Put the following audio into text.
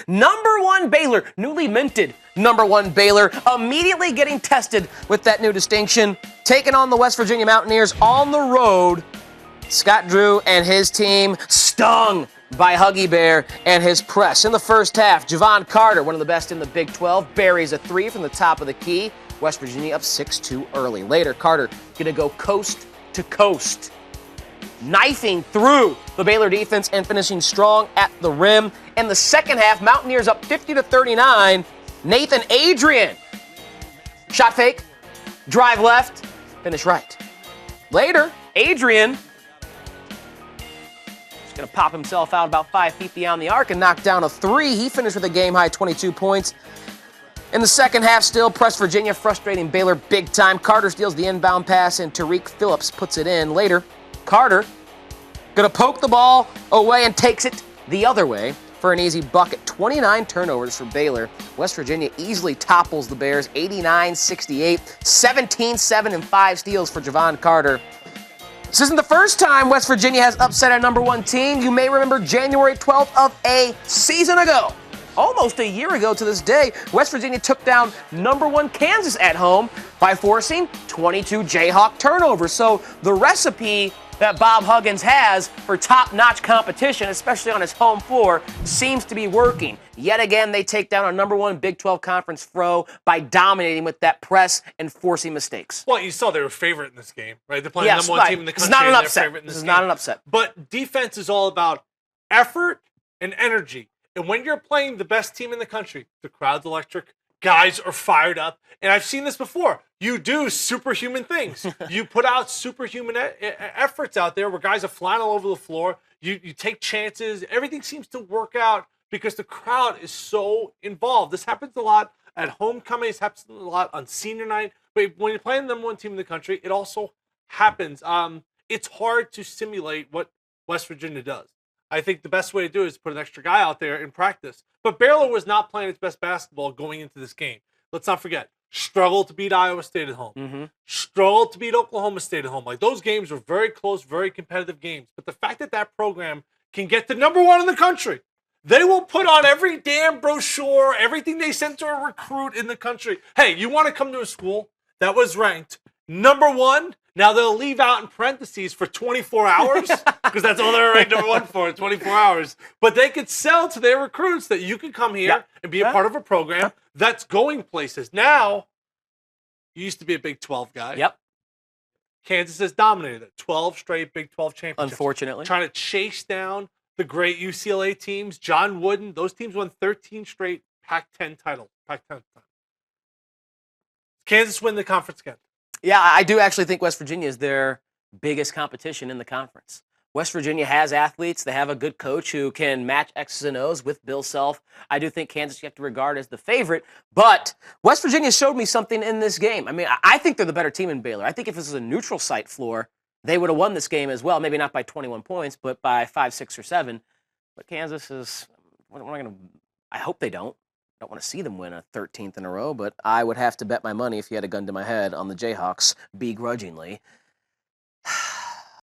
Number 1 Baylor, newly minted number 1 Baylor, immediately getting tested with that new distinction, taking on the West Virginia Mountaineers on the road. Scott Drew and his team stung by Huggy Bear and his press. In the first half, Jevon Carter, one of the best in the Big 12, buries a 3 from the top of the key. West Virginia up 6-2 early. Later, Carter going to go coast to coast, knifing through the Baylor defense and finishing strong at the rim. In the second half, Mountaineers up 50-39. Nathan Adrian, shot fake, drive left, finish right. Later, Adrian is going to pop himself out about 5 feet beyond the arc and knock down a 3. He finished with a game-high 22 points. In the second half, still, pressed Virginia, frustrating Baylor big time. Carter steals the inbound pass, and Tariq Phillips puts it in. Later, Carter going to poke the ball away and takes it the other way for an easy bucket. 29 turnovers for Baylor. West Virginia easily topples the Bears, 89-68. 17-7 and 5 steals for Jevon Carter. This isn't the first time West Virginia has upset a number 1 team. You may remember January 12th of a season ago. Almost a year ago to this day, West Virginia took down number 1 Kansas at home by forcing 22 Jayhawk turnovers. So the recipe that Bob Huggins has for top-notch competition, especially on his home floor, seems to be working. Yet again, they take down a number 1 Big 12 conference foe by dominating with that press and forcing mistakes. Well, you saw they were favorite in this game, right? They're playing the number 1 team in the country. This is not an upset. This is not an upset. But defense is all about effort and energy. And when you're playing the best team in the country, the crowd's electric, guys are fired up. And I've seen this before. You do superhuman things. You put out superhuman efforts out there where guys are flying all over the floor. You take chances. Everything seems to work out because the crowd is so involved. This happens a lot at homecoming. It happens a lot on senior night. But when you're playing the number 1 team in the country, it also happens. It's hard to simulate what West Virginia does. I think the best way to do it is put an extra guy out there in practice. But Baylor was not playing its best basketball going into this game. Let's not forget, struggled to beat Iowa State at home. Struggled to beat Oklahoma State at home. Like, those games were very close, very competitive games. But the fact that that program can get to number 1 in the country, they will put on every damn brochure, everything they sent to a recruit in the country. Hey, you want to come to a school that was ranked number 1? Now, they'll leave out in parentheses for 24 hours, because that's all they're ranked number 1 for, 24 hours. But they could sell to their recruits that you can come here and be a part of a program that's going places. Now, you used to be a Big 12 guy. Yep. Kansas has dominated it. 12 straight Big 12 championships. Unfortunately. Trying to chase down the great UCLA teams. John Wooden, those teams won 13 straight Pac-10 titles. Pac-10 titles. Kansas win the conference again. Yeah, I do actually think West Virginia is their biggest competition in the conference. West Virginia has athletes. They have a good coach who can match X's and O's with Bill Self. I do think Kansas you have to regard as the favorite. But West Virginia showed me something in this game. I mean, I think they're the better team in Baylor. I think if this was a neutral site floor, they would have won this game as well. Maybe not by 21 points, but by 5, 6, or 7. But Kansas is, I hope they don't. I don't want to see them win a 13th in a row, but I would have to bet my money if you had a gun to my head on the Jayhawks begrudgingly.